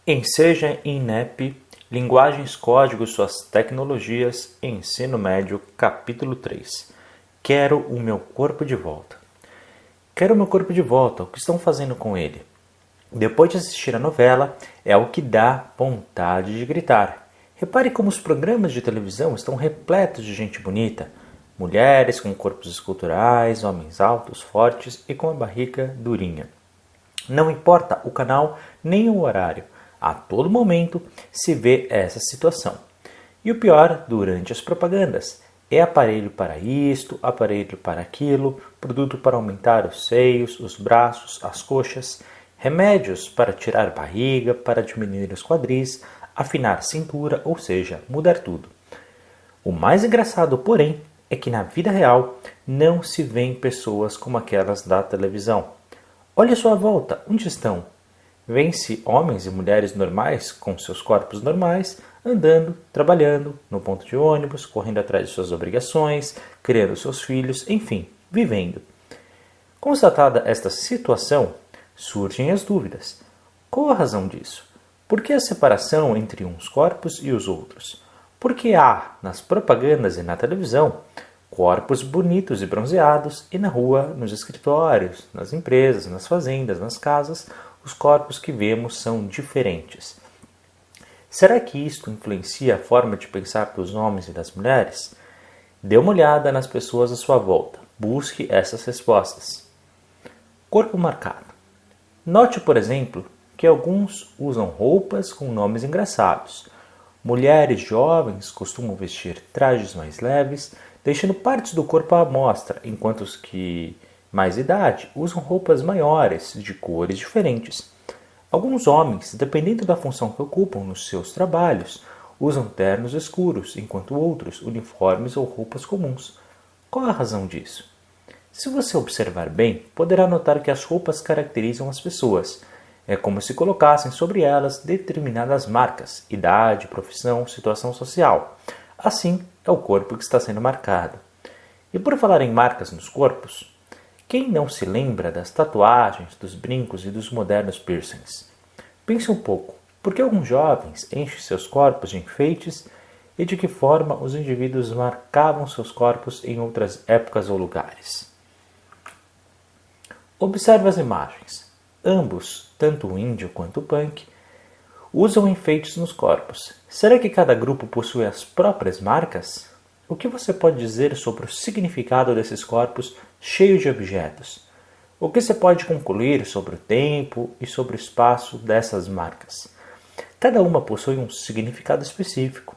Em Seja INEP, Linguagens, Códigos, Suas Tecnologias, Ensino Médio, Capítulo 3. Quero o meu corpo de volta. Quero o meu corpo de volta. O que estão fazendo com ele? Depois de assistir a novela, é o que dá vontade de gritar. Repare como os programas de televisão estão repletos de gente bonita. Mulheres com corpos esculturais, homens altos, fortes e com a barriga durinha. Não importa o canal nem o horário, a todo momento se vê essa situação. E o pior, durante as propagandas, é aparelho para isto, aparelho para aquilo, produto para aumentar os seios, os braços, as coxas, remédios para tirar barriga, para diminuir os quadris, afinar a cintura, ou seja, mudar tudo. O mais engraçado, porém, é que na vida real não se vêem pessoas como aquelas da televisão. Olhe à sua volta, onde estão? Vêem-se homens e mulheres normais, com seus corpos normais, andando, trabalhando, no ponto de ônibus, correndo atrás de suas obrigações, criando seus filhos, enfim, vivendo. Constatada esta situação, surgem as dúvidas. Qual a razão disso? Por que a separação entre uns corpos e os outros? Por que há, nas propagandas e na televisão, corpos bonitos e bronzeados e na rua, nos escritórios, nas empresas, nas fazendas, nas casas, os corpos que vemos são diferentes? Será que isto influencia a forma de pensar dos homens e das mulheres? Dê uma olhada nas pessoas à sua volta. Busque essas respostas. Corpo marcado. Note, por exemplo, que alguns usam roupas com nomes engraçados. Mulheres jovens costumam vestir trajes mais leves, deixando partes do corpo à mostra, enquanto os que mais idade usam roupas maiores, de cores diferentes. Alguns homens, dependendo da função que ocupam nos seus trabalhos, usam ternos escuros, enquanto outros uniformes ou roupas comuns. Qual a razão disso? Se você observar bem, poderá notar que as roupas caracterizam as pessoas. É como se colocassem sobre elas determinadas marcas, idade, profissão, situação social. Assim, é o corpo que está sendo marcado. E por falar em marcas nos corpos, quem não se lembra das tatuagens, dos brincos e dos modernos piercings? Pense um pouco, por que alguns jovens enchem seus corpos de enfeites e de que forma os indivíduos marcavam seus corpos em outras épocas ou lugares? Observe as imagens. Ambos, tanto o índio quanto o punk, usam enfeites nos corpos. Será que cada grupo possui as próprias marcas? O que você pode dizer sobre o significado desses corpos cheios de objetos? O que você pode concluir sobre o tempo e sobre o espaço dessas marcas? Cada uma possui um significado específico.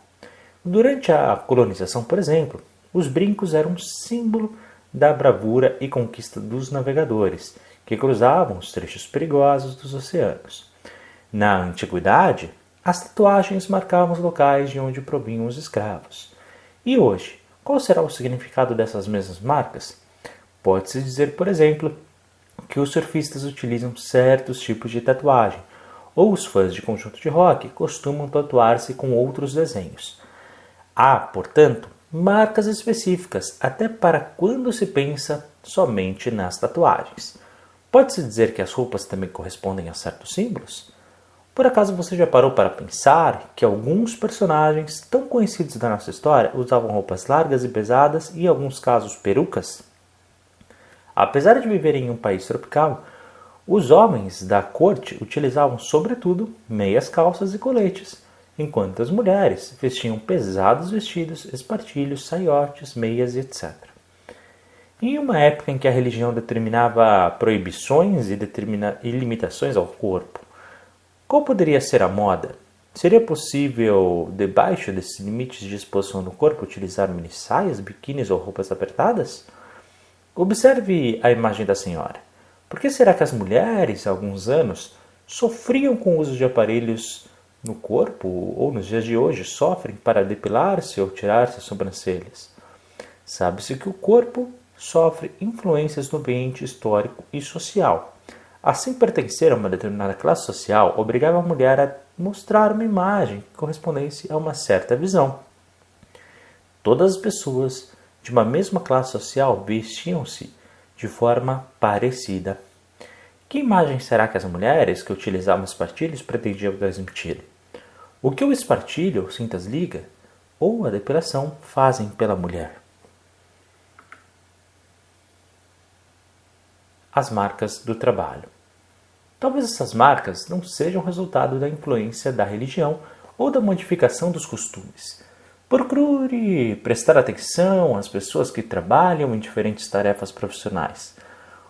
Durante a colonização, por exemplo, os brincos eram um símbolo da bravura e conquista dos navegadores, que cruzavam os trechos perigosos dos oceanos. Na antiguidade, as tatuagens marcavam os locais de onde provinham os escravos. E hoje, qual será o significado dessas mesmas marcas? Pode-se dizer, por exemplo, que os surfistas utilizam certos tipos de tatuagem, ou os fãs de conjunto de rock costumam tatuar-se com outros desenhos. Há, portanto, marcas específicas até para quando se pensa somente nas tatuagens. Pode-se dizer que as roupas também correspondem a certos símbolos? Por acaso você já parou para pensar que alguns personagens tão conhecidos da nossa história usavam roupas largas e pesadas e, em alguns casos, perucas? Apesar de viverem em um país tropical, os homens da corte utilizavam, sobretudo, meias calças e coletes, enquanto as mulheres vestiam pesados vestidos, espartilhos, saiotes, meias, etc. Em uma época em que a religião determinava proibições e limitações ao corpo, qual poderia ser a moda? Seria possível, debaixo desses limites de exposição do corpo, utilizar minissaias, biquínis ou roupas apertadas? Observe a imagem da senhora. Por que será que as mulheres, há alguns anos, sofriam com o uso de aparelhos no corpo ou nos dias de hoje sofrem para depilar-se ou tirar-se as sobrancelhas? Sabe-se que o corpo sofre influências do ambiente histórico e social. Assim, pertencer a uma determinada classe social obrigava a mulher a mostrar uma imagem que correspondesse a uma certa visão. Todas as pessoas de uma mesma classe social vestiam-se de forma parecida. Que imagem será que as mulheres que utilizavam espartilhos pretendiam transmitir? O que o espartilho, ou cintas liga, ou a depilação fazem pela mulher? As marcas do trabalho. Talvez essas marcas não sejam resultado da influência da religião ou da modificação dos costumes. Procure prestar atenção às pessoas que trabalham em diferentes tarefas profissionais.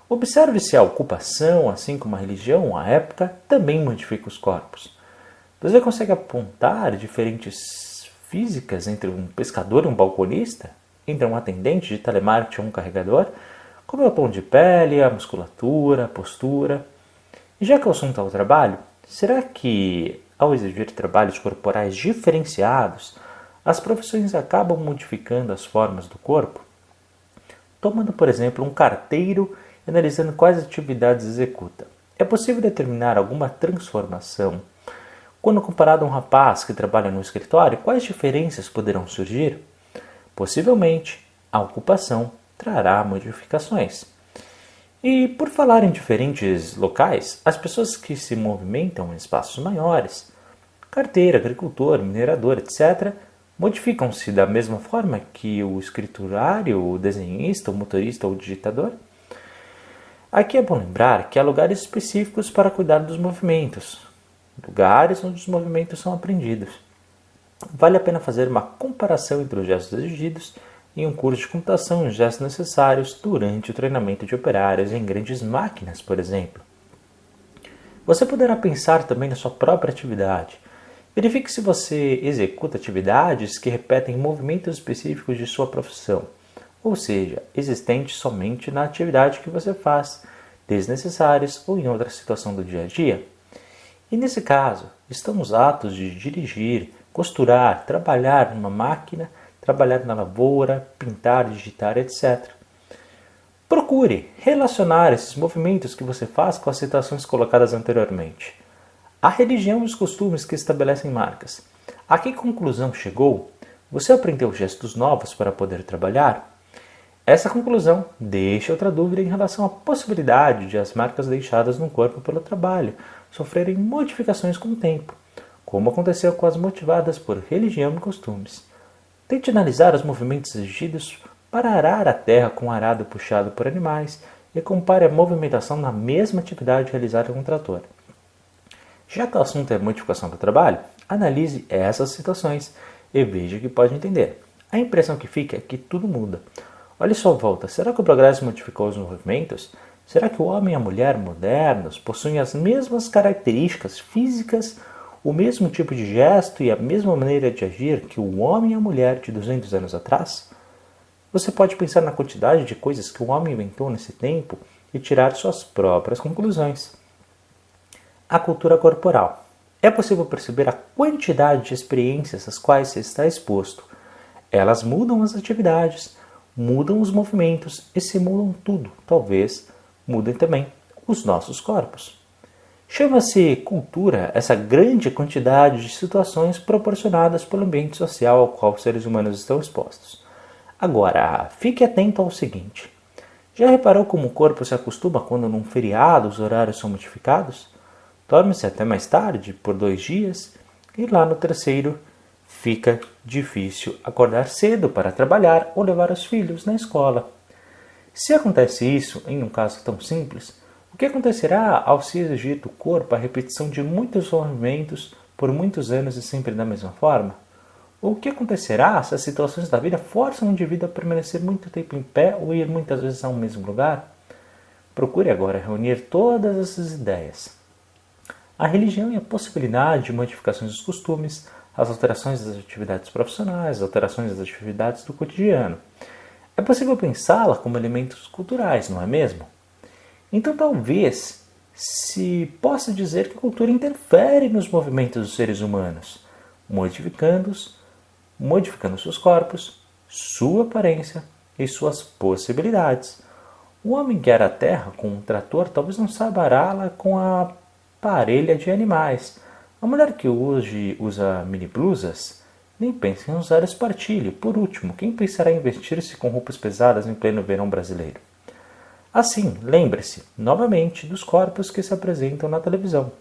Observe se a ocupação, assim como a religião, à época, também modifica os corpos. Você consegue apontar diferentes físicas entre um pescador e um balconista? Entre um atendente de telemarketing e um carregador? Como é o tom de pele, a musculatura, a postura? E já que o assunto é o trabalho, será que, ao exigir trabalhos corporais diferenciados, as profissões acabam modificando as formas do corpo? Tomando, por exemplo, um carteiro e analisando quais atividades executa. É possível determinar alguma transformação? Quando comparado a um rapaz que trabalha no escritório, quais diferenças poderão surgir? Possivelmente, a ocupação trará modificações. E por falar em diferentes locais, as pessoas que se movimentam em espaços maiores, carteiro, agricultor, minerador, etc., modificam-se da mesma forma que o escriturário, o desenhista, o motorista ou o digitador? Aqui é bom lembrar que há lugares específicos para cuidar dos movimentos, lugares onde os movimentos são aprendidos. Vale a pena fazer uma comparação entre os gestos exigidos em um curso de computação e os gestos necessários durante o treinamento de operários em grandes máquinas, por exemplo. Você poderá pensar também na sua própria atividade. Verifique se você executa atividades que repetem movimentos específicos de sua profissão, ou seja, existentes somente na atividade que você faz, desnecessários ou em outra situação do dia a dia. E nesse caso, estão os atos de dirigir, costurar, trabalhar numa máquina, trabalhar na lavoura, pintar, digitar, etc. Procure relacionar esses movimentos que você faz com as situações colocadas anteriormente. A religião e os costumes que estabelecem marcas. A que conclusão chegou? Você aprendeu gestos novos para poder trabalhar? Essa conclusão deixa outra dúvida em relação à possibilidade de as marcas deixadas no corpo pelo trabalho sofrerem modificações com o tempo, como aconteceu com as motivadas por religião e costumes. Tente analisar os movimentos exigidos para arar a terra com um arado puxado por animais e compare a movimentação na mesma atividade realizada com um trator. Já que o assunto é modificação do trabalho, analise essas situações e veja o que pode entender. A impressão que fica é que tudo muda. Olhe sua volta, será que o progresso modificou os movimentos? Será que o homem e a mulher modernos possuem as mesmas características físicas, o mesmo tipo de gesto e a mesma maneira de agir que o homem e a mulher de 200 anos atrás? Você pode pensar na quantidade de coisas que o homem inventou nesse tempo e tirar suas próprias conclusões. A cultura corporal. É possível perceber a quantidade de experiências às quais se está exposto. Elas mudam as atividades, mudam os movimentos e simulam tudo. Talvez mudem também os nossos corpos. Chama-se cultura essa grande quantidade de situações proporcionadas pelo ambiente social ao qual os seres humanos estão expostos. Agora, fique atento ao seguinte. Já reparou como o corpo se acostuma quando num feriado os horários são modificados? Dorme-se até mais tarde, por 2 dias, e lá no terceiro fica difícil acordar cedo para trabalhar ou levar os filhos na escola. Se acontece isso em um caso tão simples, o que acontecerá ao se exigir do corpo a repetição de muitos movimentos por muitos anos e sempre da mesma forma? Ou o que acontecerá se as situações da vida forçam o indivíduo a permanecer muito tempo em pé ou ir muitas vezes ao mesmo lugar? Procure agora reunir todas essas ideias. A religião e a possibilidade de modificações dos costumes, as alterações das atividades profissionais, as alterações das atividades do cotidiano. É possível pensá-la como elementos culturais, não é mesmo? Então talvez se possa dizer que a cultura interfere nos movimentos dos seres humanos, modificando-os, modificando seus corpos, sua aparência e suas possibilidades. O homem que era a terra com um trator talvez não saiba ará-la com a parelha de animais. A mulher que hoje usa mini blusas nem pensa em usar espartilho. Por último, quem pensará em vestir-se com roupas pesadas em pleno verão brasileiro? Assim, lembre-se, novamente, dos corpos que se apresentam na televisão.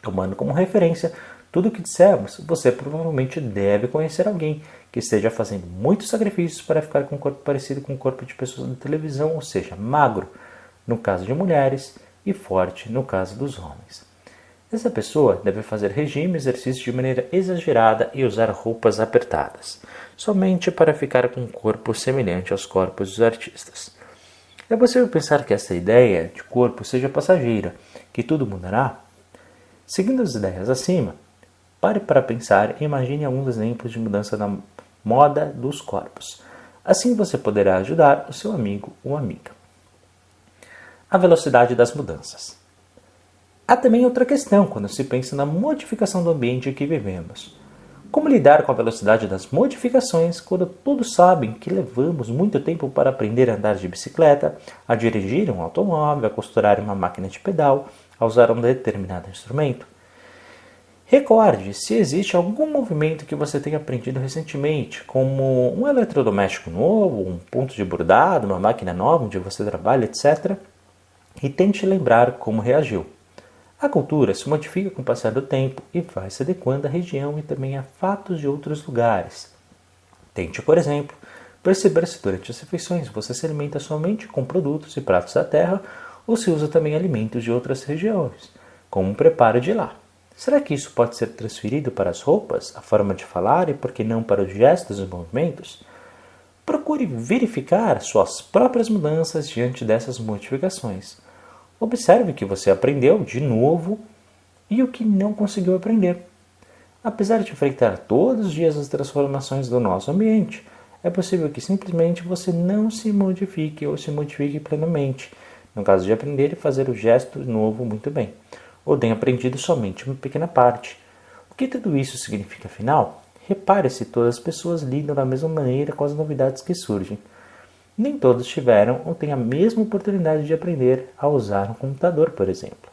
Tomando como referência tudo o que dissemos, você provavelmente deve conhecer alguém que esteja fazendo muitos sacrifícios para ficar com um corpo parecido com o corpo de pessoas da televisão, ou seja, magro, no caso de mulheres, e forte, no caso dos homens. Essa pessoa deve fazer regime e exercício de maneira exagerada e usar roupas apertadas, somente para ficar com um corpo semelhante aos corpos dos artistas. É possível pensar que essa ideia de corpo seja passageira, que tudo mudará? Seguindo as ideias acima, pare para pensar e imagine alguns exemplos de mudança na moda dos corpos. Assim você poderá ajudar o seu amigo ou amiga. A velocidade das mudanças. Há também outra questão quando se pensa na modificação do ambiente em que vivemos. Como lidar com a velocidade das modificações quando todos sabem que levamos muito tempo para aprender a andar de bicicleta, a dirigir um automóvel, a costurar uma máquina de pedal, a usar um determinado instrumento? Recorde se existe algum movimento que você tenha aprendido recentemente, como um eletrodoméstico novo, um ponto de bordado, uma máquina nova onde você trabalha, etc. E tente lembrar como reagiu. A cultura se modifica com o passar do tempo e vai se adequando à região e também a fatos de outros lugares. Tente, por exemplo, perceber se durante as refeições você se alimenta somente com produtos e pratos da terra ou se usa também alimentos de outras regiões, como um preparo de lá. Será que isso pode ser transferido para as roupas, a forma de falar e por que não para os gestos e movimentos? Procure verificar suas próprias mudanças diante dessas modificações. Observe o que você aprendeu de novo e o que não conseguiu aprender. Apesar de enfrentar todos os dias as transformações do nosso ambiente, é possível que simplesmente você não se modifique ou se modifique plenamente, no caso de aprender e fazer o gesto novo muito bem, ou tenha aprendido somente uma pequena parte. O que tudo isso significa afinal? Repare se todas as pessoas lidam da mesma maneira com as novidades que surgem. Nem todos tiveram ou têm a mesma oportunidade de aprender a usar um computador, por exemplo.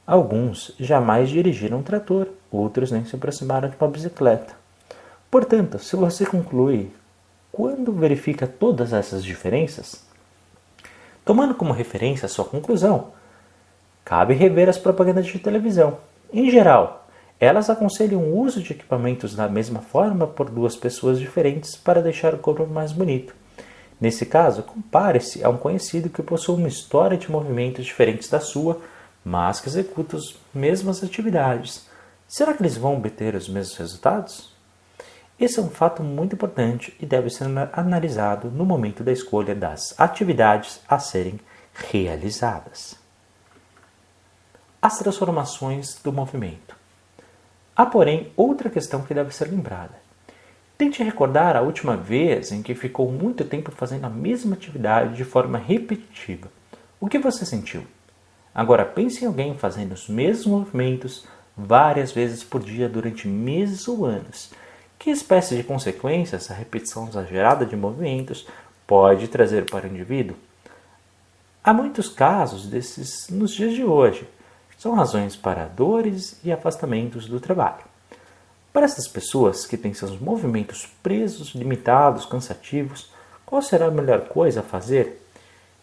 Alguns jamais dirigiram um trator, outros nem se aproximaram de uma bicicleta. Portanto, se você conclui quando verifica todas essas diferenças, tomando como referência a sua conclusão, cabe rever as propagandas de televisão. Em geral, elas aconselham o uso de equipamentos da mesma forma por duas pessoas diferentes para deixar o corpo mais bonito. Nesse caso, compare-se a um conhecido que possui uma história de movimentos diferentes da sua, mas que executa as mesmas atividades. Será que eles vão obter os mesmos resultados? Esse é um fato muito importante e deve ser analisado no momento da escolha das atividades a serem realizadas. As transformações do movimento. Há, porém, outra questão que deve ser lembrada. Tente recordar a última vez em que ficou muito tempo fazendo a mesma atividade de forma repetitiva. O que você sentiu? Agora pense em alguém fazendo os mesmos movimentos várias vezes por dia durante meses ou anos. Que espécie de consequências a repetição exagerada de movimentos pode trazer para o indivíduo? Há muitos casos desses nos dias de hoje. São razões para dores e afastamentos do trabalho. Para essas pessoas que têm seus movimentos presos, limitados, cansativos, qual será a melhor coisa a fazer?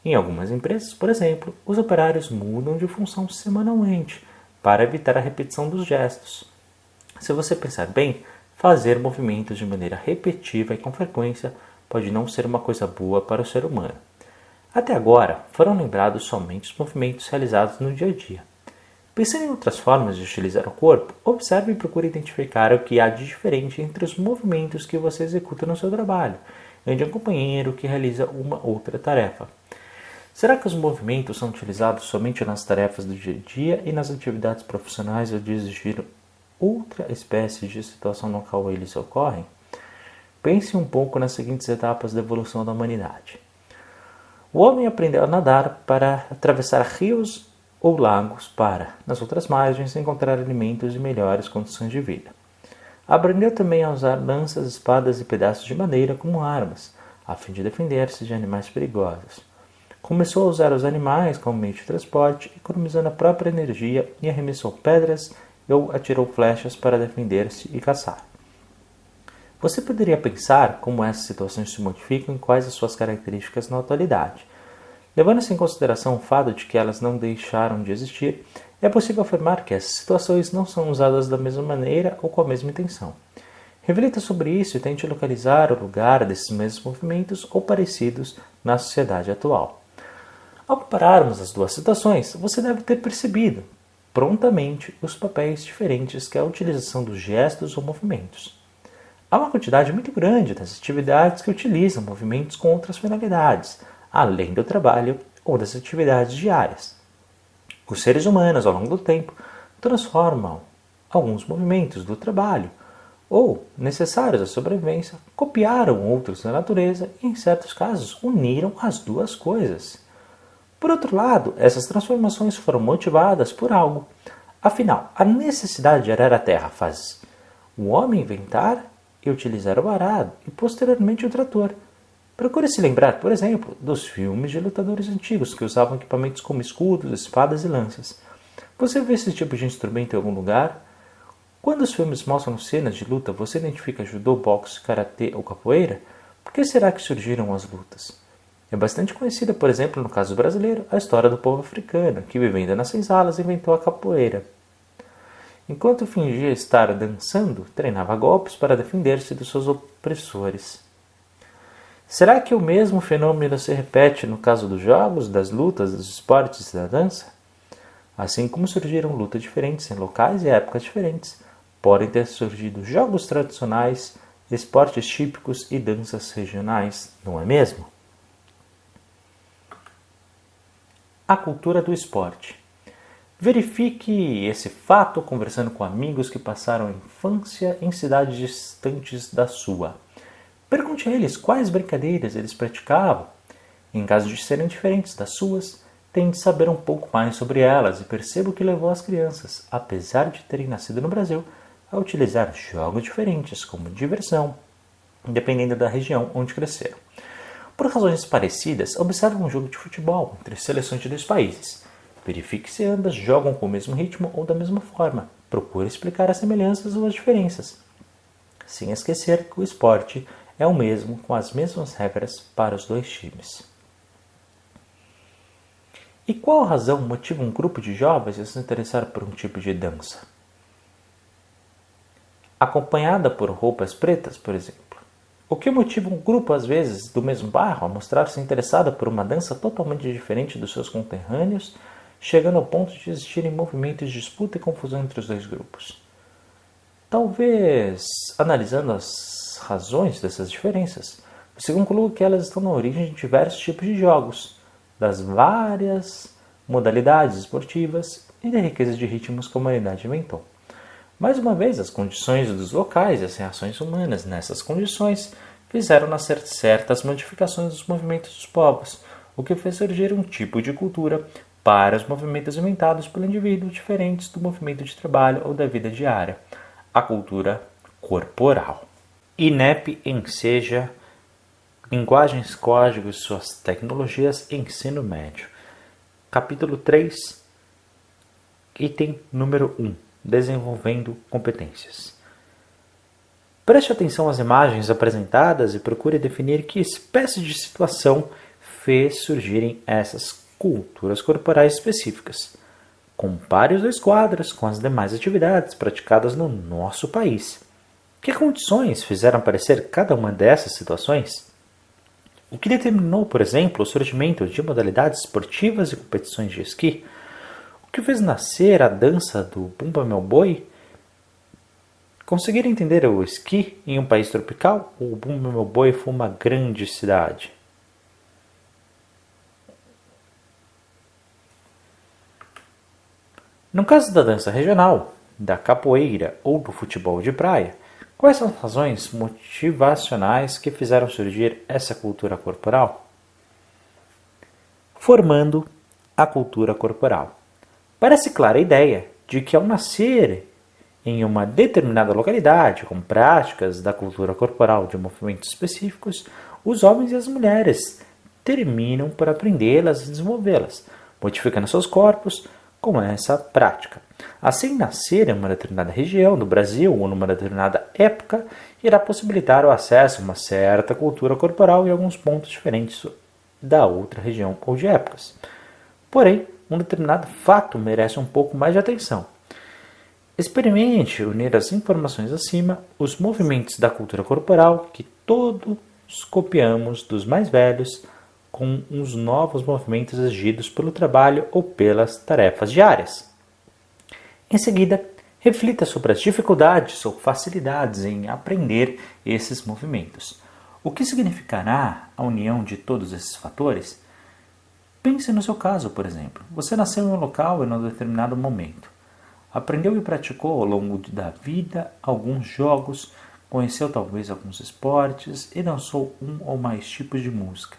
Em algumas empresas, por exemplo, os operários mudam de função semanalmente para evitar a repetição dos gestos. Se você pensar bem, fazer movimentos de maneira repetitiva e com frequência pode não ser uma coisa boa para o ser humano. Até agora, foram lembrados somente os movimentos realizados no dia a dia. Pensando em outras formas de utilizar o corpo, observe e procure identificar o que há de diferente entre os movimentos que você executa no seu trabalho e de um companheiro que realiza uma outra tarefa. Será que os movimentos são utilizados somente nas tarefas do dia a dia e nas atividades profissionais ou de exigir outra espécie de situação no qual eles ocorrem? Pense um pouco nas seguintes etapas da evolução da humanidade. O homem aprendeu a nadar para atravessar rios ou lagos para, nas outras margens, encontrar alimentos e melhores condições de vida. Aprendeu também a usar lanças, espadas e pedaços de madeira como armas, a fim de defender-se de animais perigosos. Começou a usar os animais como meio de transporte, economizando a própria energia e arremessou pedras ou atirou flechas para defender-se e caçar. Você poderia pensar como essas situações se modificam e quais as suas características na atualidade. Levando-se em consideração o fato de que elas não deixaram de existir, é possível afirmar que essas situações não são usadas da mesma maneira ou com a mesma intenção. Reflita sobre isso e tente localizar o lugar desses mesmos movimentos ou parecidos na sociedade atual. Ao compararmos as duas situações, você deve ter percebido prontamente os papéis diferentes que a utilização dos gestos ou movimentos. Há uma quantidade muito grande das atividades que utilizam movimentos com outras finalidades, além do trabalho ou das atividades diárias. Os seres humanos, ao longo do tempo, transformam alguns movimentos do trabalho ou necessários à sobrevivência, copiaram outros da natureza e, em certos casos, uniram as duas coisas. Por outro lado, essas transformações foram motivadas por algo. Afinal, a necessidade de arar a terra faz o homem inventar e utilizar o arado e, posteriormente, o trator. Procure se lembrar, por exemplo, dos filmes de lutadores antigos que usavam equipamentos como escudos, espadas e lanças. Você vê esse tipo de instrumento em algum lugar? Quando os filmes mostram cenas de luta, você identifica judô, boxe, karatê ou capoeira? Por que será que surgiram as lutas? É bastante conhecida, por exemplo, no caso brasileiro, a história do povo africano, que vivendo nas senzalas inventou a capoeira. Enquanto fingia estar dançando, treinava golpes para defender-se dos seus opressores. Será que o mesmo fenômeno se repete no caso dos jogos, das lutas, dos esportes e da dança? Assim como surgiram lutas diferentes em locais e épocas diferentes, podem ter surgido jogos tradicionais, esportes típicos e danças regionais, não é mesmo? A cultura do esporte. Verifique esse fato conversando com amigos que passaram a infância em cidades distantes da sua. Pergunte a eles quais brincadeiras eles praticavam. Em caso de serem diferentes das suas, tente saber um pouco mais sobre elas e perceba o que levou as crianças, apesar de terem nascido no Brasil, a utilizar jogos diferentes como diversão, dependendo da região onde cresceram. Por razões parecidas, observe um jogo de futebol entre seleções de dois países. Verifique se ambas jogam com o mesmo ritmo ou da mesma forma. Procure explicar as semelhanças ou as diferenças, sem esquecer que o esporte é o mesmo, com as mesmas regras para os dois times. E qual razão motiva um grupo de jovens a se interessar por um tipo de dança? Acompanhada por roupas pretas, por exemplo. O que motiva um grupo, às vezes, do mesmo bairro a mostrar-se interessado por uma dança totalmente diferente dos seus conterrâneos, chegando ao ponto de existirem movimentos de disputa e confusão entre os dois grupos? Talvez, analisando as razões dessas diferenças, você conclua que elas estão na origem de diversos tipos de jogos, das várias modalidades esportivas e da riqueza de ritmos que a humanidade inventou. Mais uma vez, as condições dos locais e as reações humanas nessas condições fizeram nascer certas modificações dos movimentos dos povos, o que fez surgir um tipo de cultura para os movimentos inventados pelo indivíduo diferentes do movimento de trabalho ou da vida diária, a cultura corporal. INEP enseja Linguagens, Códigos e suas tecnologias, ensino médio. Capítulo 3, item número 1. Desenvolvendo competências. Preste atenção às imagens apresentadas e procure definir que espécie de situação fez surgirem essas culturas corporais específicas. Compare os dois quadros com as demais atividades praticadas no nosso país. Que condições fizeram aparecer cada uma dessas situações? O que determinou, por exemplo, o surgimento de modalidades esportivas e competições de esqui? O que fez nascer a dança do Bumba Meu Boi? Conseguir entender o esqui em um país tropical ou o Bumba Meu Boi foi uma grande cidade? No caso da dança regional, da capoeira ou do futebol de praia, quais são as razões motivacionais que fizeram surgir essa cultura corporal? Formando a cultura corporal. Parece clara a ideia de que ao nascer em uma determinada localidade, com práticas da cultura corporal de movimentos específicos, os homens e as mulheres terminam por aprendê-las e desenvolvê-las, modificando seus corpos com essa prática. Assim, nascer em uma determinada região do Brasil ou numa determinada época irá possibilitar o acesso a uma certa cultura corporal em alguns pontos diferentes da outra região ou de épocas. Porém, um determinado fato merece um pouco mais de atenção. Experimente unir as informações acima, os movimentos da cultura corporal que todos copiamos dos mais velhos, com os novos movimentos exigidos pelo trabalho ou pelas tarefas diárias. Em seguida, reflita sobre as dificuldades ou facilidades em aprender esses movimentos. O que significará a união de todos esses fatores? Pense no seu caso, por exemplo. Você nasceu em um local em um determinado momento. Aprendeu e praticou ao longo da vida alguns jogos, conheceu talvez alguns esportes e dançou um ou mais tipos de música.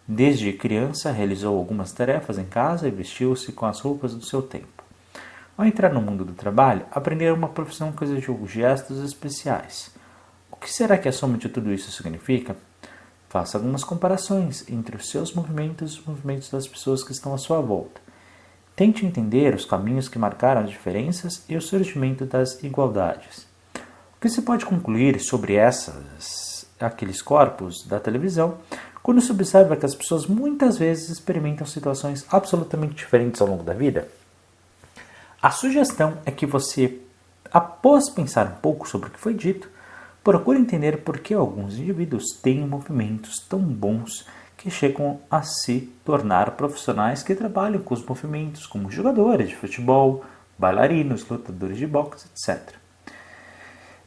Desde criança realizou algumas tarefas em casa e vestiu-se com as roupas do seu tempo. Ao entrar no mundo do trabalho, aprendeu uma profissão que exigiu gestos especiais. O que será que a soma de tudo isso significa? Faça algumas comparações entre os seus movimentos e os movimentos das pessoas que estão à sua volta. Tente entender os caminhos que marcaram as diferenças e o surgimento das igualdades. O que se pode concluir sobre aqueles corpos da televisão quando se observa que as pessoas muitas vezes experimentam situações absolutamente diferentes ao longo da vida? A sugestão é que você, após pensar um pouco sobre o que foi dito, procure entender por que alguns indivíduos têm movimentos tão bons que chegam a se tornar profissionais que trabalham com os movimentos, como jogadores de futebol, bailarinos, lutadores de boxe, etc.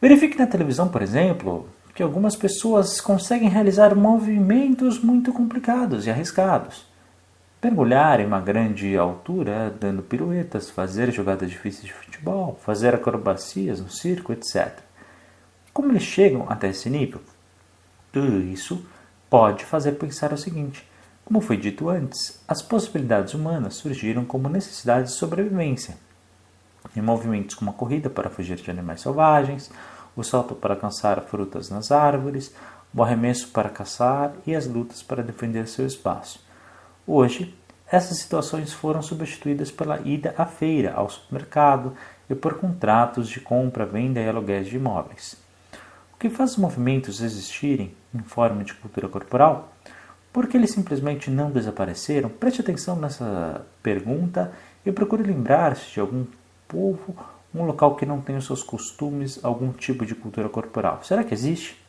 Verifique na televisão, por exemplo, que algumas pessoas conseguem realizar movimentos muito complicados e arriscados. Mergulhar em uma grande altura, dando piruetas, fazer jogadas difíceis de futebol, fazer acrobacias no circo, etc. Como eles chegam até esse nível? Tudo isso pode fazer pensar o seguinte: como foi dito antes, as possibilidades humanas surgiram como necessidades de sobrevivência. Em movimentos como a corrida para fugir de animais selvagens, o salto para alcançar frutas nas árvores, o arremesso para caçar e as lutas para defender seu espaço. Hoje, essas situações foram substituídas pela ida à feira, ao supermercado e por contratos de compra, venda e aluguéis de imóveis. O que faz os movimentos existirem em forma de cultura corporal? Por que eles simplesmente não desapareceram? Preste atenção nessa pergunta e procure lembrar-se de algum povo, um local que não tem os seus costumes, algum tipo de cultura corporal. Será que existe?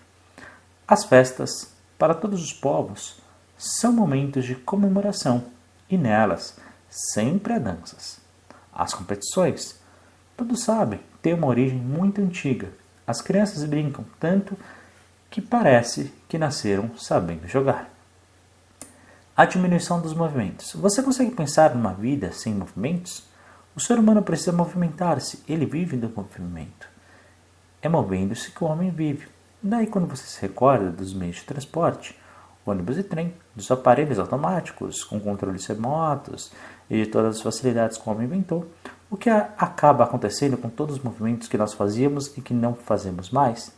As festas, para todos os povos, são momentos de comemoração e nelas sempre há danças. As competições, todos sabem, têm uma origem muito antiga. As crianças brincam tanto que parece que nasceram sabendo jogar. A diminuição dos movimentos. Você consegue pensar numa vida sem movimentos? O ser humano precisa movimentar-se, ele vive do movimento. É movendo-se que o homem vive. Daí quando você se recorda dos meios de transporte, ônibus e trem, dos aparelhos automáticos, com controles remotos e de todas as facilidades que o homem inventou, o que acaba acontecendo com todos os movimentos que nós fazíamos e que não fazemos mais?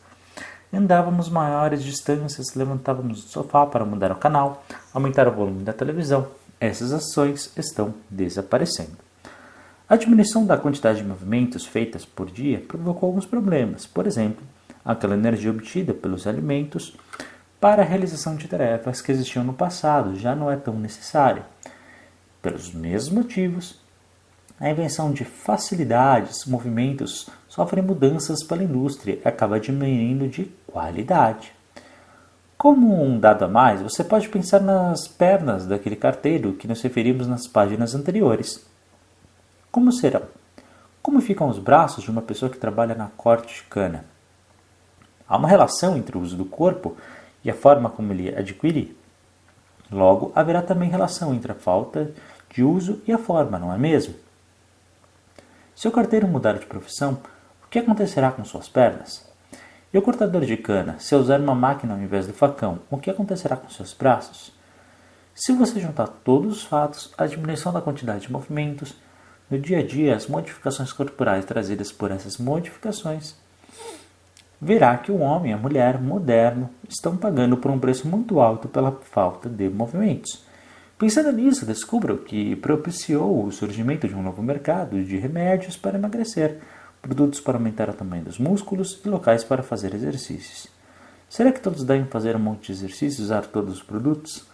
Andávamos maiores distâncias, levantávamos do sofá para mudar o canal, aumentar o volume da televisão. Essas ações estão desaparecendo. A diminuição da quantidade de movimentos feitas por dia provocou alguns problemas. Por exemplo, aquela energia obtida pelos alimentos para a realização de tarefas que existiam no passado já não é tão necessária. Pelos mesmos motivos, a invenção de facilidades, movimentos sofrem mudanças pela indústria e acaba diminuindo de qualidade. Como um dado a mais, você pode pensar nas pernas daquele carteiro que nos referimos nas páginas anteriores. Como serão? Como ficam os braços de uma pessoa que trabalha na corte de cana? Há uma relação entre o uso do corpo e a forma como ele adquire. Logo, haverá também relação entre a falta de uso e a forma, não é mesmo? Se o carteiro mudar de profissão, o que acontecerá com suas pernas? E o cortador de cana, se usar uma máquina ao invés do facão, o que acontecerá com seus braços? Se você juntar todos os fatos, a diminuição da quantidade de movimentos, no dia a dia as modificações corporais trazidas por essas modificações, verá que o homem e a mulher moderno estão pagando por um preço muito alto pela falta de movimentos. Pensando nisso, descubra o que propiciou o surgimento de um novo mercado de remédios para emagrecer, produtos para aumentar o tamanho dos músculos e locais para fazer exercícios. Será que todos devem fazer um monte de exercícios e usar todos os produtos?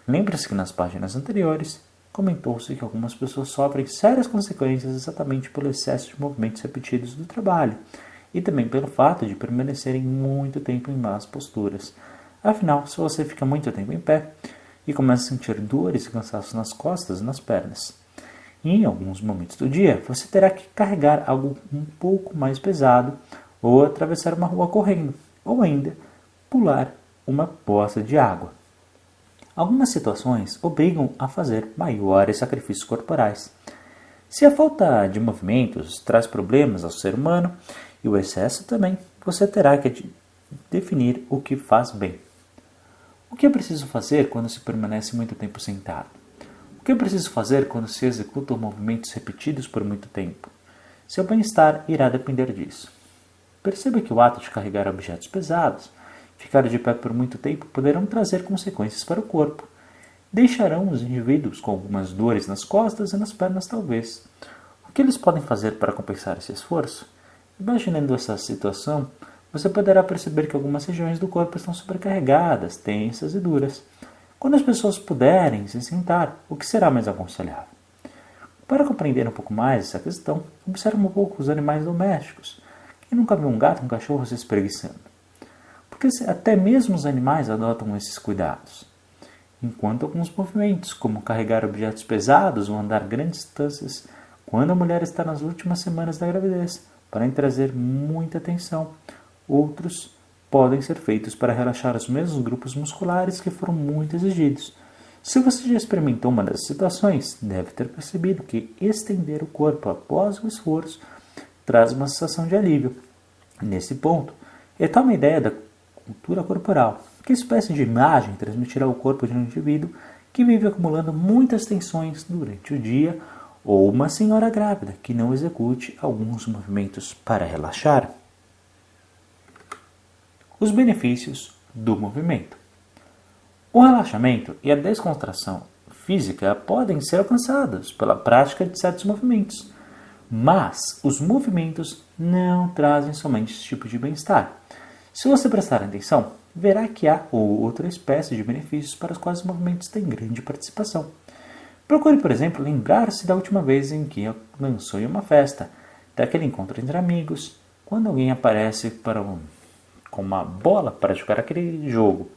Lembre-se que nas páginas anteriores comentou-se que algumas pessoas sofrem sérias consequências exatamente pelo excesso de movimentos repetidos do trabalho e também pelo fato de permanecerem muito tempo em más posturas. Afinal, se você fica muito tempo em pé e começa a sentir dores e cansaço nas costas e nas pernas, em alguns momentos do dia você terá que carregar algo um pouco mais pesado ou atravessar uma rua correndo, ou ainda pular uma poça de água. Algumas situações obrigam a fazer maiores sacrifícios corporais. Se a falta de movimentos traz problemas ao ser humano, e o excesso também, você terá que definir o que faz bem. O que é preciso fazer quando se permanece muito tempo sentado? O que é preciso fazer quando se executam movimentos repetidos por muito tempo? Seu bem-estar irá depender disso. Perceba que o ato de carregar objetos pesados, ficar de pé por muito tempo, poderão trazer consequências para o corpo. Deixarão os indivíduos com algumas dores nas costas e nas pernas talvez. O que eles podem fazer para compensar esse esforço? Imaginando essa situação, você poderá perceber que algumas regiões do corpo estão sobrecarregadas, tensas e duras. Quando as pessoas puderem se sentar, o que será mais aconselhável? Para compreender um pouco mais essa questão, observe um pouco os animais domésticos. Quem nunca viu um gato ou um cachorro se espreguiçando? Porque até mesmo os animais adotam esses cuidados. Enquanto alguns movimentos, como carregar objetos pesados ou andar grandes distâncias, quando a mulher está nas últimas semanas da gravidez, podem trazer muita atenção. Outros podem ser feitos para relaxar os mesmos grupos musculares que foram muito exigidos. Se você já experimentou uma dessas situações, deve ter percebido que estender o corpo após o esforço traz uma sensação de alívio. Nesse ponto, retoma a ideia da cultura corporal. Que espécie de imagem transmitirá o corpo de um indivíduo que vive acumulando muitas tensões durante o dia, ou uma senhora grávida que não execute alguns movimentos para relaxar? Os benefícios do movimento. O relaxamento e a descontração física podem ser alcançados pela prática de certos movimentos, mas os movimentos não trazem somente esse tipo de bem-estar. Se você prestar atenção, verá que há outra espécie de benefícios para os quais os movimentos têm grande participação. Procure, por exemplo, lembrar-se da última vez em que dançou em uma festa, daquele encontro entre amigos, quando alguém aparece com uma bola para jogar aquele jogo.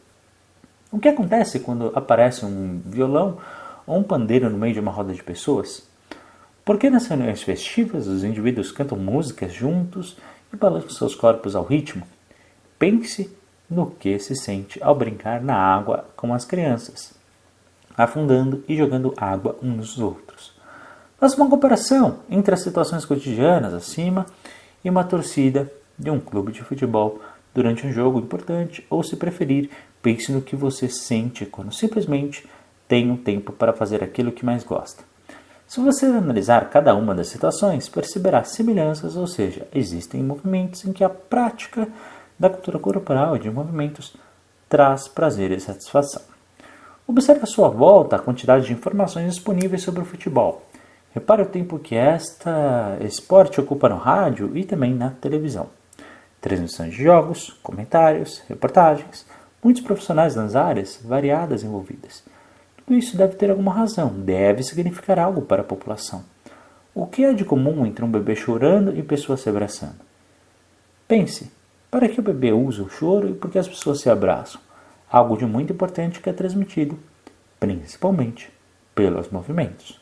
O que acontece quando aparece um violão ou um pandeiro no meio de uma roda de pessoas? Porque nas reuniões festivas os indivíduos cantam músicas juntos e balançam seus corpos ao ritmo? Pense no que se sente ao brincar na água com as crianças, afundando e jogando água uns nos outros. Faça uma comparação entre as situações cotidianas acima e uma torcida de um clube de futebol durante um jogo importante, ou, se preferir, pense no que você sente quando simplesmente tem um tempo para fazer aquilo que mais gosta. Se você analisar cada uma das situações, perceberá semelhanças, ou seja, existem movimentos em que a prática da cultura corporal e de movimentos traz prazer e satisfação. Observe à sua volta a quantidade de informações disponíveis sobre o futebol. Repare o tempo que este esporte ocupa no rádio e também na televisão. Transmissões de jogos, comentários, reportagens, muitos profissionais nas áreas variadas envolvidas. Tudo isso deve ter alguma razão, deve significar algo para a população. O que há de comum entre um bebê chorando e pessoas se abraçando? Pense, para que o bebê usa o choro e por que as pessoas se abraçam? Algo de muito importante que é transmitido, principalmente, pelos movimentos.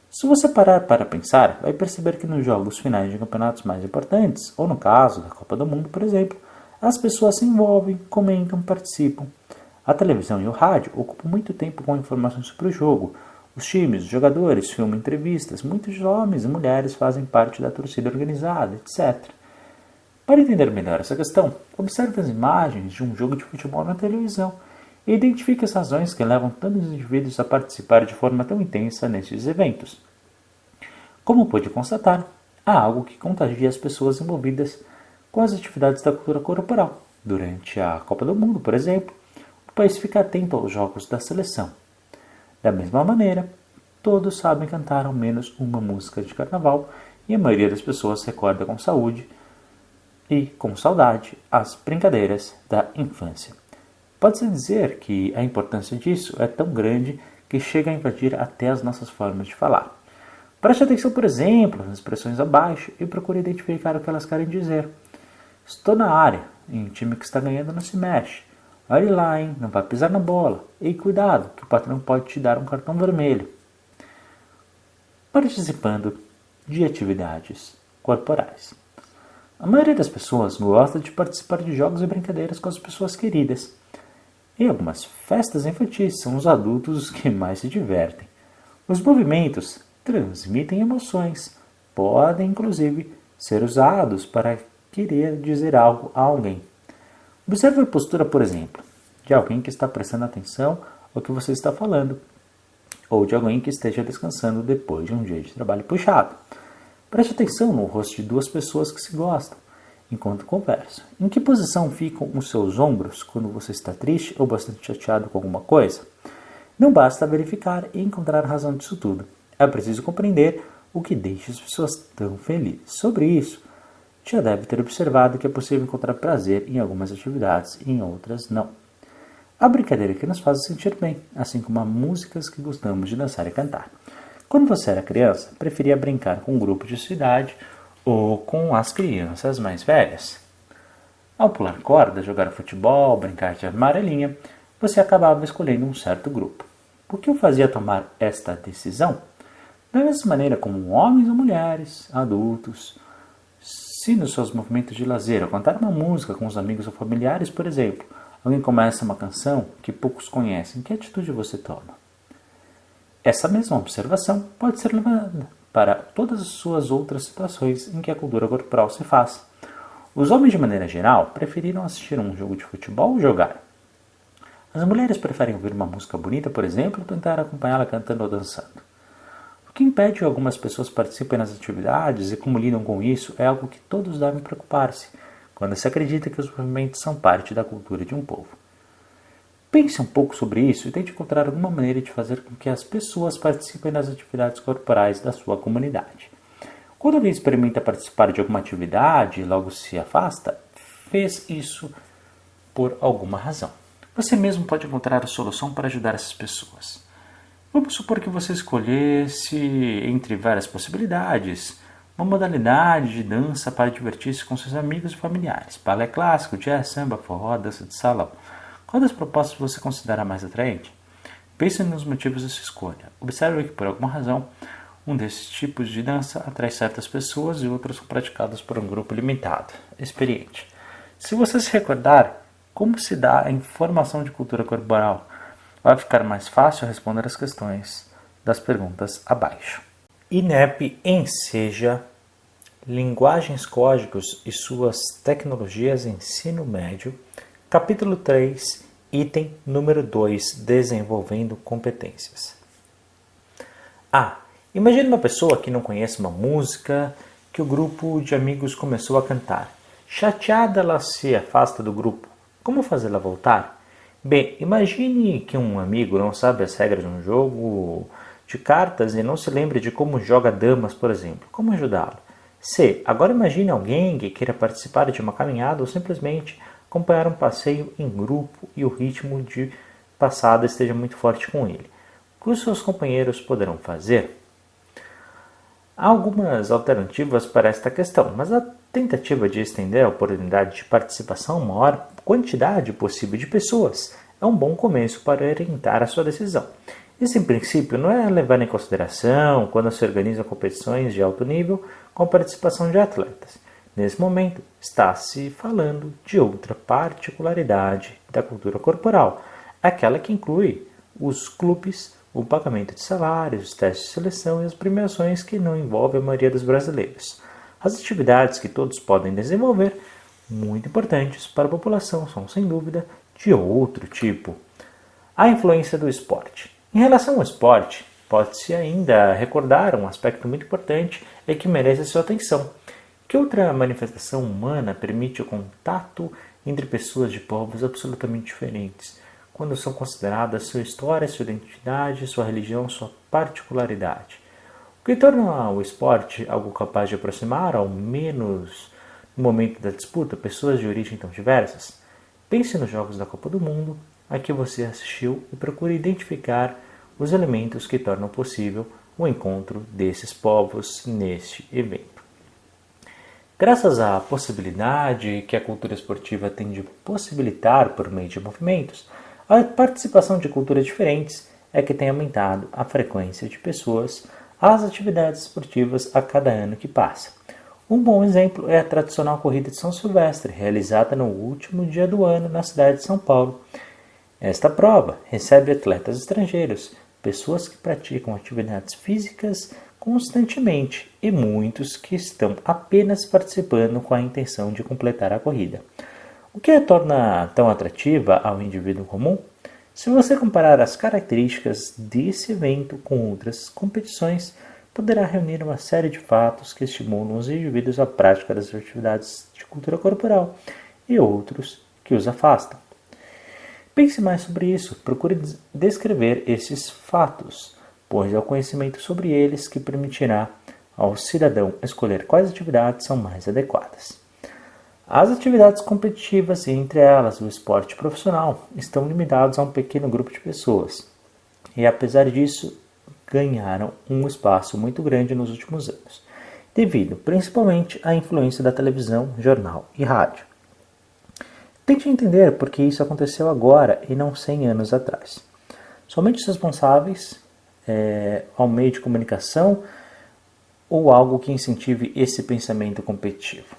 Se você parar para pensar, vai perceber que nos jogos finais de campeonatos mais importantes, ou no caso da Copa do Mundo, por exemplo, as pessoas se envolvem, comentam, participam. A televisão e o rádio ocupam muito tempo com informações sobre o jogo. Os times, os jogadores filmam entrevistas, muitos homens e mulheres fazem parte da torcida organizada, etc. Para entender melhor essa questão, observe as imagens de um jogo de futebol na televisão e identifique as razões que levam tantos indivíduos a participar de forma tão intensa nestes eventos. Como pôde constatar, há algo que contagia as pessoas envolvidas com as atividades da cultura corporal. Durante a Copa do Mundo, por exemplo, o país fica atento aos jogos da seleção. Da mesma maneira, todos sabem cantar ao menos uma música de carnaval e a maioria das pessoas recorda com saúde e com saudade as brincadeiras da infância. Pode-se dizer que a importância disso é tão grande que chega a invadir até as nossas formas de falar. Preste atenção, por exemplo, nas expressões abaixo e procure identificar o que elas querem dizer. Estou na área, e um time que está ganhando não se mexe. Olhe lá, hein? Não vai pisar na bola. E cuidado, que o patrão pode te dar um cartão vermelho. Participando de atividades corporais. A maioria das pessoas gosta de participar de jogos e brincadeiras com as pessoas queridas. Em algumas festas infantis são os adultos que mais se divertem. Os movimentos transmitem emoções, podem inclusive ser usados para querer dizer algo a alguém. Observe a postura, por exemplo, de alguém que está prestando atenção ao que você está falando, ou de alguém que esteja descansando depois de um dia de trabalho puxado. Preste atenção no rosto de duas pessoas que se gostam enquanto conversam. Em que posição ficam os seus ombros quando você está triste ou bastante chateado com alguma coisa? Não basta verificar e encontrar a razão disso tudo. É preciso compreender o que deixa as pessoas tão felizes. Sobre isso, já deve ter observado que é possível encontrar prazer em algumas atividades e em outras não. Há brincadeira que nos faz sentir bem, assim como há músicas que gostamos de dançar e cantar. Quando você era criança, preferia brincar com um grupo de sua idade ou com as crianças mais velhas. Ao pular corda, jogar futebol, brincar de amarelinha, você acabava escolhendo um certo grupo. O que o fazia tomar esta decisão? Da mesma maneira como homens ou mulheres, adultos, se nos seus movimentos de lazer, ao cantar uma música com os amigos ou familiares, por exemplo, alguém começa uma canção que poucos conhecem, que atitude você toma? Essa mesma observação pode ser levada para todas as suas outras situações em que a cultura corporal se faz. Os homens, de maneira geral, preferiram assistir a um jogo de futebol ou jogar. As mulheres preferem ouvir uma música bonita, por exemplo, ou tentar acompanhá-la cantando ou dançando. O que impede que algumas pessoas participem das atividades e como lidam com isso é algo que todos devem preocupar-se, quando se acredita que os movimentos são parte da cultura de um povo. Pense um pouco sobre isso e tente encontrar alguma maneira de fazer com que as pessoas participem das atividades corporais da sua comunidade. Quando alguém experimenta participar de alguma atividade e logo se afasta, fez isso por alguma razão. Você mesmo pode encontrar a solução para ajudar essas pessoas. Vamos supor que você escolhesse, entre várias possibilidades, uma modalidade de dança para divertir-se com seus amigos e familiares. Balé clássico, jazz, samba, forró, dança de salão. Qual das propostas você considera mais atraente? Pense nos motivos da sua escolha. Observe que, por alguma razão, um desses tipos de dança atrai certas pessoas e outros são praticados por um grupo limitado, experiente. Se você se recordar como se dá a informação de cultura corporal, vai ficar mais fácil responder as questões das perguntas abaixo. INEP enseja Linguagens, Códigos e suas tecnologias em ensino médio, capítulo 3, item número 2, desenvolvendo competências. Imagine uma pessoa que não conhece uma música que o grupo de amigos começou a cantar. Chateada, ela se afasta do grupo. Como fazê-la voltar? Bem, imagine que um amigo não sabe as regras de um jogo de cartas e não se lembre de como joga damas, por exemplo. Como ajudá-lo? C. Agora imagine alguém que queira participar de uma caminhada ou simplesmente acompanhar um passeio em grupo e o ritmo de passada esteja muito forte com ele. O que os seus companheiros poderão fazer? Há algumas alternativas para esta questão, mas a tentativa de estender a oportunidade de participação a maior quantidade possível de pessoas é um bom começo para orientar a sua decisão. Esse princípio não é levado em consideração quando se organizam competições de alto nível com a participação de atletas. Nesse momento, está-se falando de outra particularidade da cultura corporal, aquela que inclui os clubes, o pagamento de salários, os testes de seleção e as premiações que não envolvem a maioria dos brasileiros. As atividades que todos podem desenvolver, muito importantes para a população, são, sem dúvida, de outro tipo. A influência do esporte. Em relação ao esporte, pode-se ainda recordar um aspecto muito importante e que merece a sua atenção. Que outra manifestação humana permite o contato entre pessoas de povos absolutamente diferentes, quando são consideradas sua história, sua identidade, sua religião, sua particularidade? O que torna o esporte algo capaz de aproximar, ao menos no momento da disputa, pessoas de origem tão diversas? Pense nos Jogos da Copa do Mundo a que você assistiu e procure identificar os elementos que tornam possível o encontro desses povos neste evento. Graças à possibilidade que a cultura esportiva tem de possibilitar por meio de movimentos, a participação de culturas diferentes é que tem aumentado a frequência de pessoas às atividades esportivas a cada ano que passa. Um bom exemplo é a tradicional corrida de São Silvestre, realizada no último dia do ano na cidade de São Paulo. Esta prova recebe atletas estrangeiros, pessoas que praticam atividades físicas constantemente e muitos que estão apenas participando com a intenção de completar a corrida. O que a torna tão atrativa ao indivíduo comum? Se você comparar as características desse evento com outras competições, poderá reunir uma série de fatos que estimulam os indivíduos à prática das atividades de cultura corporal e outros que os afastam. Pense mais sobre isso, procure descrever esses fatos, pois é o conhecimento sobre eles que permitirá ao cidadão escolher quais atividades são mais adequadas. As atividades competitivas, e entre elas o esporte profissional, estão limitados a um pequeno grupo de pessoas e, apesar disso, ganharam um espaço muito grande nos últimos anos, devido principalmente à influência da televisão, jornal e rádio. Tente entender por que isso aconteceu agora e não 100 anos atrás. Somente os responsáveis ao meio de comunicação ou algo que incentive esse pensamento competitivo.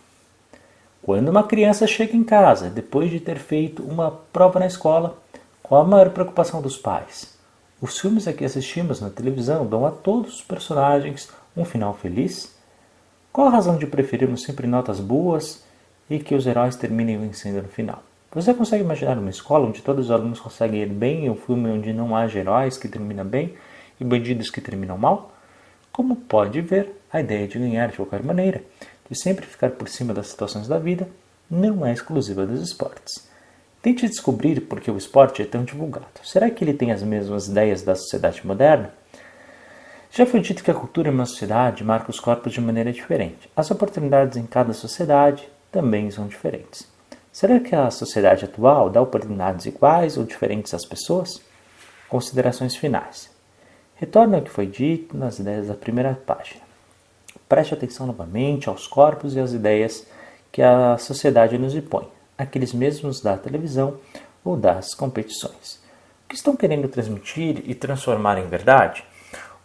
Quando uma criança chega em casa, depois de ter feito uma prova na escola, qual a maior preocupação dos pais? Os filmes a que assistimos na televisão dão a todos os personagens um final feliz? Qual a razão de preferirmos sempre notas boas e que os heróis terminem vencendo no final? Você consegue imaginar uma escola onde todos os alunos conseguem ir bem e um filme onde não haja heróis que terminam bem e bandidos que terminam mal? Como pode ver, a ideia de ganhar de qualquer maneira, de sempre ficar por cima das situações da vida, não é exclusiva dos esportes. Tente descobrir por que o esporte é tão divulgado. Será que ele tem as mesmas ideias da sociedade moderna? Já foi dito que a cultura em uma sociedade marca os corpos de maneira diferente. As oportunidades em cada sociedade também são diferentes. Será que a sociedade atual dá oportunidades iguais ou diferentes às pessoas? Considerações finais. Retorne ao que foi dito nas ideias da primeira página. Preste atenção novamente aos corpos e às ideias que a sociedade nos impõe, aqueles mesmos da televisão ou das competições. O que estão querendo transmitir e transformar em verdade?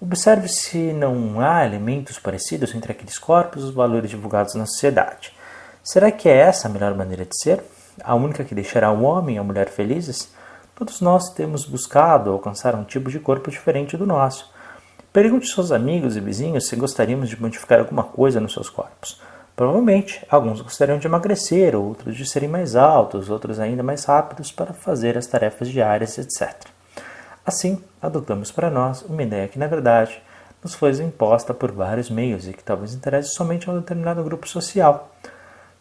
Observe se não há elementos parecidos entre aqueles corpos e os valores divulgados na sociedade. Será que é essa a melhor maneira de ser? A única que deixará o homem e a mulher felizes? Todos nós temos buscado alcançar um tipo de corpo diferente do nosso. Pergunte aos seus amigos e vizinhos se gostaríamos de modificar alguma coisa nos seus corpos. Provavelmente, alguns gostariam de emagrecer, outros de serem mais altos, outros ainda mais rápidos para fazer as tarefas diárias, etc. Assim, adotamos para nós uma ideia que, na verdade, nos foi imposta por vários meios e que talvez interesse somente a um determinado grupo social.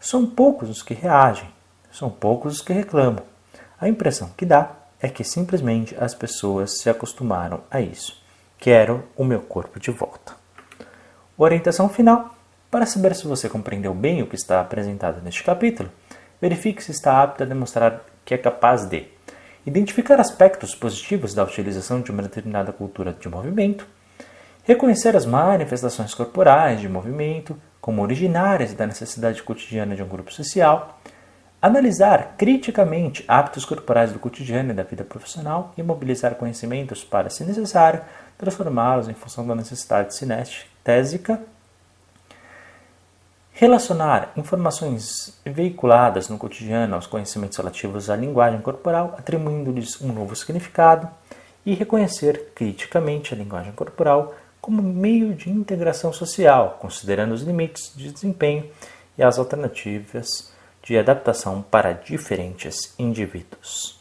São poucos os que reagem, são poucos os que reclamam. A impressão que dá é que simplesmente as pessoas se acostumaram a isso. Quero o meu corpo de volta. Orientação final. Para saber se você compreendeu bem o que está apresentado neste capítulo, verifique se está apto a demonstrar que é capaz de identificar aspectos positivos da utilização de uma determinada cultura de movimento, reconhecer as manifestações corporais de movimento como originárias da necessidade cotidiana de um grupo social, analisar criticamente hábitos corporais do cotidiano e da vida profissional e mobilizar conhecimentos para, se necessário, transformá-los em função da necessidade sinestésica, relacionar informações veiculadas no cotidiano aos conhecimentos relativos à linguagem corporal, atribuindo-lhes um novo significado, e reconhecer criticamente a linguagem corporal como meio de integração social, considerando os limites de desempenho e as alternativas de adaptação para diferentes indivíduos.